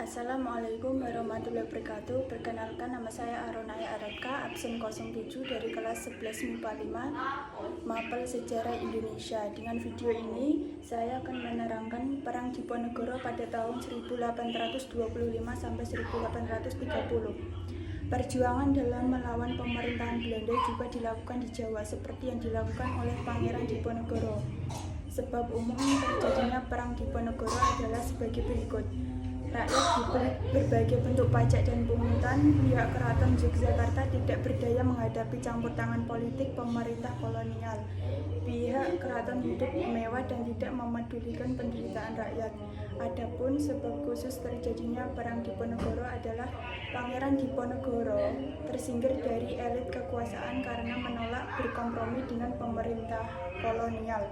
Assalamualaikum warahmatullahi wabarakatuh. Perkenalkan, nama saya Aronaya Aratka, absen 07 dari kelas 11 MIPA 5, Mapel Sejarah Indonesia. Dengan video ini, saya akan menerangkan Perang Diponegoro pada tahun 1825 sampai 1830. Perjuangan dalam melawan pemerintahan Belanda juga dilakukan di Jawa, seperti yang dilakukan oleh Pangeran Diponegoro. Sebab umum terjadinya Perang Diponegoro adalah sebagai berikut. Rakyat diberi berbagai bentuk pajak dan pungutan. Pihak Keraton Yogyakarta tidak berdaya menghadapi campur tangan politik pemerintah kolonial. Pihak keraton hidup mewah dan tidak memedulikan penderitaan rakyat. Adapun sebab khusus terjadinya Perang Diponegoro adalah Pangeran Diponegoro tersingkir dari elit kekuasaan karena menolak berkompromi dengan pemerintah kolonial.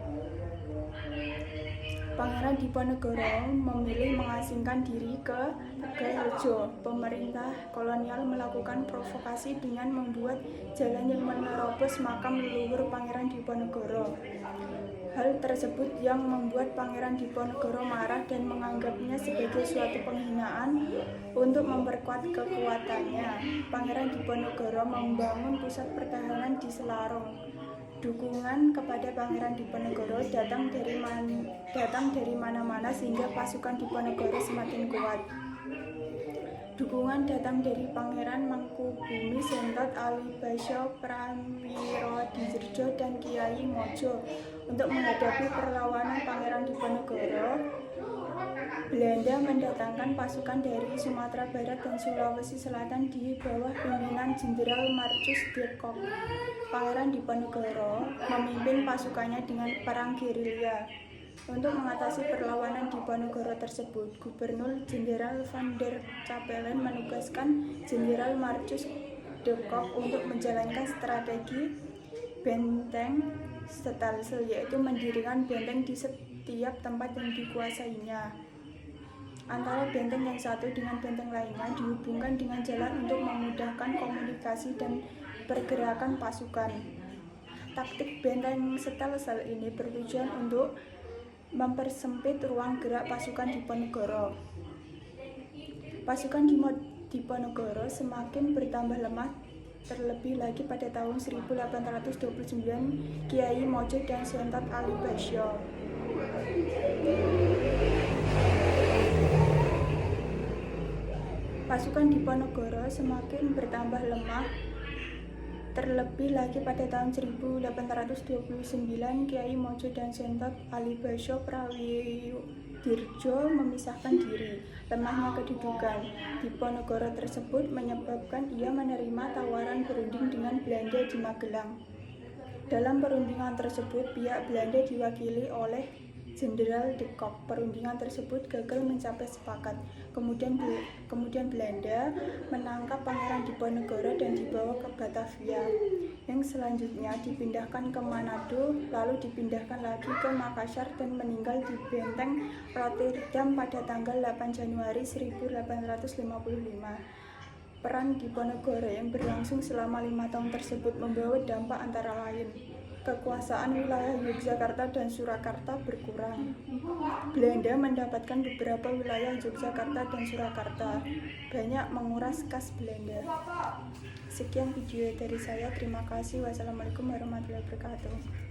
Pangeran Diponegoro memilih mengasingkan diri ke Tegalrejo. Pemerintah kolonial melakukan provokasi dengan membuat jalan yang menerobos makam leluhur Pangeran Diponegoro. Hal tersebut yang membuat Pangeran Diponegoro marah dan menganggapnya sebagai suatu penghinaan. Untuk memperkuat kekuatannya, Pangeran Diponegoro membangun pusat pertahanan di Selarong. Dukungan kepada Pangeran Diponegoro datang dari mana-mana sehingga pasukan Diponegoro semakin kuat. Dukungan datang dari Pangeran Mangkubumi Sentot Alibasya Prawirodirjo dan Kiai Mojo. Untuk menghadapi perlawanan Pangeran Diponegoro, Belanda mendatangkan pasukan dari Sumatera Barat dan Sulawesi Selatan di bawah pimpinan Jenderal Marcus de Kock. Pangeran Diponegoro memimpin pasukannya dengan perang gerilya. Untuk mengatasi perlawanan Diponegoro tersebut, Gubernur Jenderal Van der Capellen menugaskan Jenderal Marcus de Kock untuk menjalankan strategi benteng Stelsel, yaitu mendirikan benteng di setiap tempat yang dikuasainya. Antara benteng yang satu dengan benteng lainnya dihubungkan dengan jalan untuk memudahkan komunikasi dan pergerakan pasukan. Taktik benteng Stelsel ini bertujuan untuk mempersempit ruang gerak pasukan Diponegoro. Pasukan Diponegoro semakin bertambah lemah, terlebih lagi pada tahun 1829 Kiai Mojo dan Sentot Alibasya. Pasukan Diponegoro semakin bertambah lemah, terlebih lagi pada tahun 1829 Kiai Mojo dan Sentot Alibasya Prawirodирjo memisahkan diri. Lemahnya kedudukan Diponegoro tersebut menyebabkan ia menerima tawaran berunding dengan Belanda di Magelang. Dalam perundingan tersebut, pihak Belanda diwakili oleh Jenderal de Kock. Perundingan tersebut gagal mencapai sepakat. Kemudian Belanda menangkap Pangeran Diponegoro dan dibawa ke Batavia, yang selanjutnya dipindahkan ke Manado, lalu dipindahkan lagi ke Makassar dan meninggal di benteng Rotterdam pada tanggal 8 Januari 1855. Perang Diponegoro yang berlangsung selama 5 tahun tersebut membawa dampak antara lain kekuasaan wilayah Yogyakarta dan Surakarta berkurang. Belanda mendapatkan beberapa wilayah Yogyakarta dan Surakarta, banyak menguras kas Belanda. Sekian video dari saya, terima kasih. Wassalamualaikum warahmatullahi wabarakatuh.